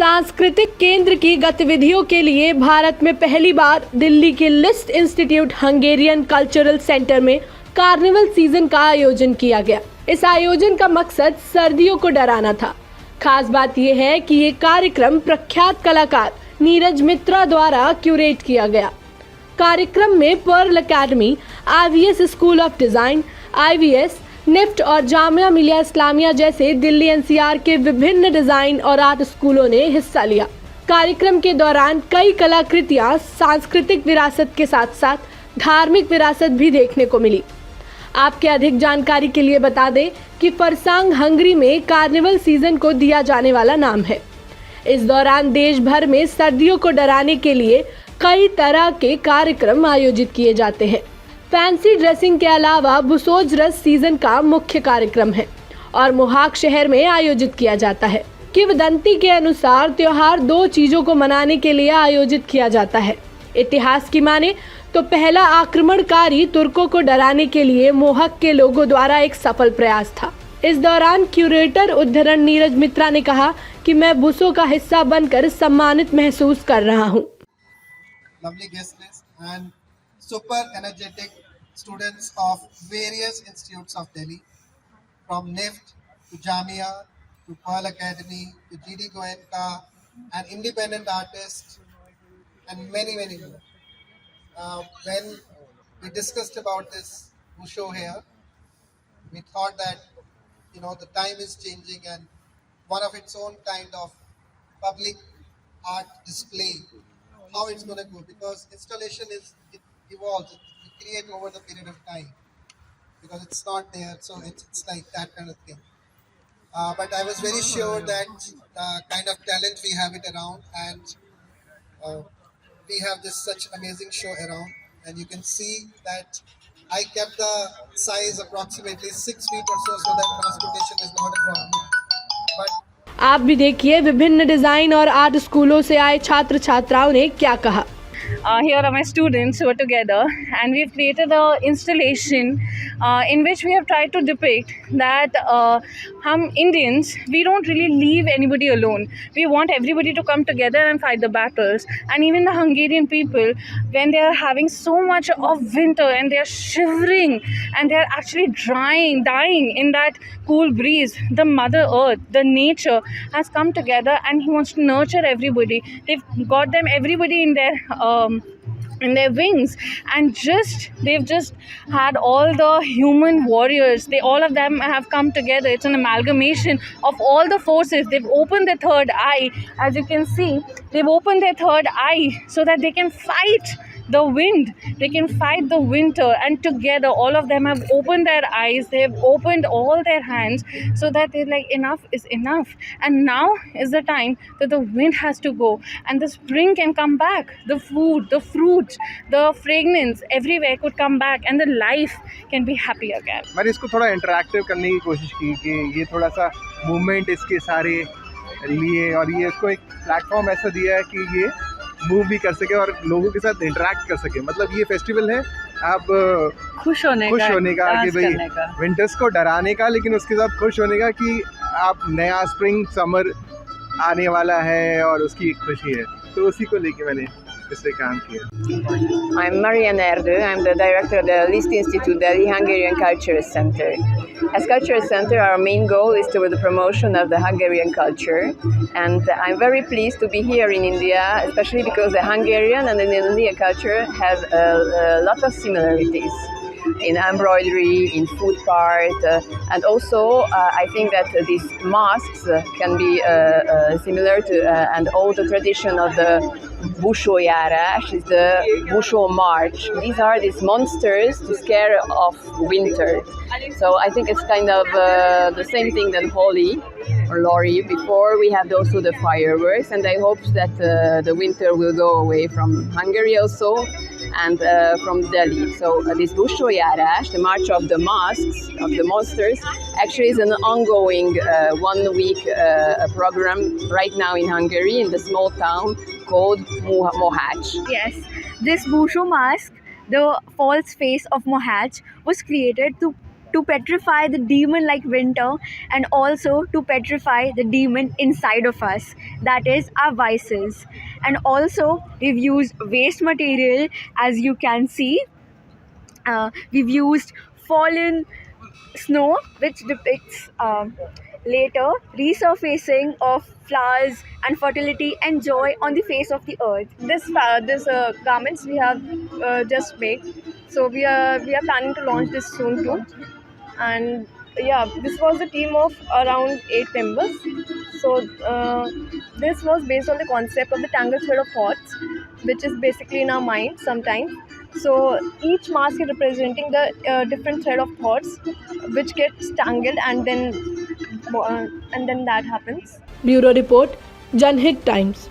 सांस्कृतिक केंद्र की गतिविधियों के लिए भारत में पहली बार दिल्ली के list institute Hungarian cultural centre में कार्निवल सीजन का आयोजन किया गया। इस आयोजन का मकसद सर्दियों को डराना था। खास बात यह है कि ये कार्यक्रम प्रख्यात कलाकार नीरज मित्रा द्वारा क्यूरेट किया गया। कार्यक्रम में Pearl Academy, IVS school of design, IVS, NIFT और जामिया मिलिया इस्लामिया जैसे दिल्ली NCR के विभिन्न डिजाइन और आर्ट स्कूलों ने हिस्सा लिया। कार्यक्रम के दौरान कई कलाकृतियां सांस्कृतिक विरासत के साथ साथ धार्मिक विरासत भी देखने को मिली। आपके अधिक जानकारी के लिए बता दें कि फरसांग हंगरी में कार्निवल सीजन को दिया जाने वाला नाम है। इस दौरान देश भर में सर्दियों को डराने के लिए कई तरह के कार्यक्रम आयोजित किए जाते हैं। फैंसी ड्रेसिंग के अलावा बुसोज रस सीजन का मुख्य कार्यक्रम है और मोहाक शहर में आयोजित किया जाता है। किंवदंती के अनुसार त्योहार दो चीजों को मनाने के लिए आयोजित किया जाता है। इतिहास की माने तो पहला आक्रमणकारी तुर्कों को डराने के लिए मोहक के लोगों द्वारा एक सफल प्रयास था। इस दौरान क्यूरेटर उद्धरण नीरज मित्रा ने कहा कि मैं बुसों का हिस्सा बनकर सम्मानित महसूस कर रहा हूँ। Lovely guest list and super energetic students of various institutes of Delhi, from NIFT to Jamia to Pearl Academy to GD Goenka, an independent artist, and many more. When we discussed about this show here, we thought that the time is changing and one of its own kind of public art display, how it's going to go, because installation it evolves, it create over the period of time, because it's not there, so it's like that kind of thing. But I was very sure that the kind of talent we have it around, and we have this such amazing show around, and you can see that I kept the size approximately 6 feet or so that transportation is not a problem. But आप भी देखिए विभिन्न design और art स्कूलों से आए छात्र छात्राओं ने क्या कहा। Here are my students who are together, and we've created an installation in which we have tried to depict that hum Indians, we don't really leave anybody alone. We want everybody to come together and fight the battles. And even the Hungarian people, when they are having so much of winter and they are shivering and they are actually dying in that cool breeze, the Mother Earth, the nature has come together and he wants to nurture everybody. They've got them everybody in their wings, and they've just had all the human warriors. All of them have come together. It's an amalgamation of all the forces. They've opened their third eye, as you can see. They've opened their third eye so that they can fight the wind, they can fight the winter, and together all of them have opened their eyes, they have opened all their hands, so that they're like, enough is enough, and now is the time that the wind has to go and the spring can come back, the food, the fruit, the fragrance everywhere could come back, and the life can be happy again. मैंने इसको थोड़ा interactive करने की कोशिश की कि ये थोड़ा सा मूवमेंट इसके सारे लिए, और ये इसको एक प्लेटफॉर्म ऐसा दिया है कि ये मूव भी कर सके और लोगों के साथ इंटरेक्ट कर सके। मतलब ये फेस्टिवल है आप खुश होने का कि भाई विंटर्स को डराने का, लेकिन उसके साथ खुश होने का कि आप नया स्प्रिंग समर आने वाला है और उसकी खुशी है, तो उसी को लेके मैंने इससे काम किया। I'm Marianne Erdő. I'm the director of the Liszt Institute Delhi Hungarian Culture Center. As Culture Center, our main goal is toward the promotion of the Hungarian culture, and I'm very pleased to be here in India, especially because the Hungarian and the Indian culture have a lot of similarities in embroidery, in food part, and also I think that these masks can be similar to and all the tradition of the Busójárás is the Busó March. These are these monsters to scare off winter. So I think it's kind of the same thing than Holi or Lori. Before we have also the fireworks, and I hope that the winter will go away from Hungary also, and from Delhi. So this Busójárás, the March of the Masks, of the Monsters, actually is an ongoing 1 week program right now in Hungary, in the small town called Mohács. Yes, this Busó mask, the false face of Mohács, was created to to petrify the demon like winter, and also to petrify the demon inside of us, that is our vices. And also we've used waste material, as you can see. We've used fallen snow, which depicts later resurfacing of flowers and fertility and joy on the face of the earth. This garments we have just made, so we are planning to launch this soon too. And yeah, this was a team of around 8 members. So this was based on the concept of the tangled thread of thoughts, which is basically in our mind sometimes. So each mask is representing the different thread of thoughts, which gets tangled, and then that happens. Bureau Report, Janhit Times.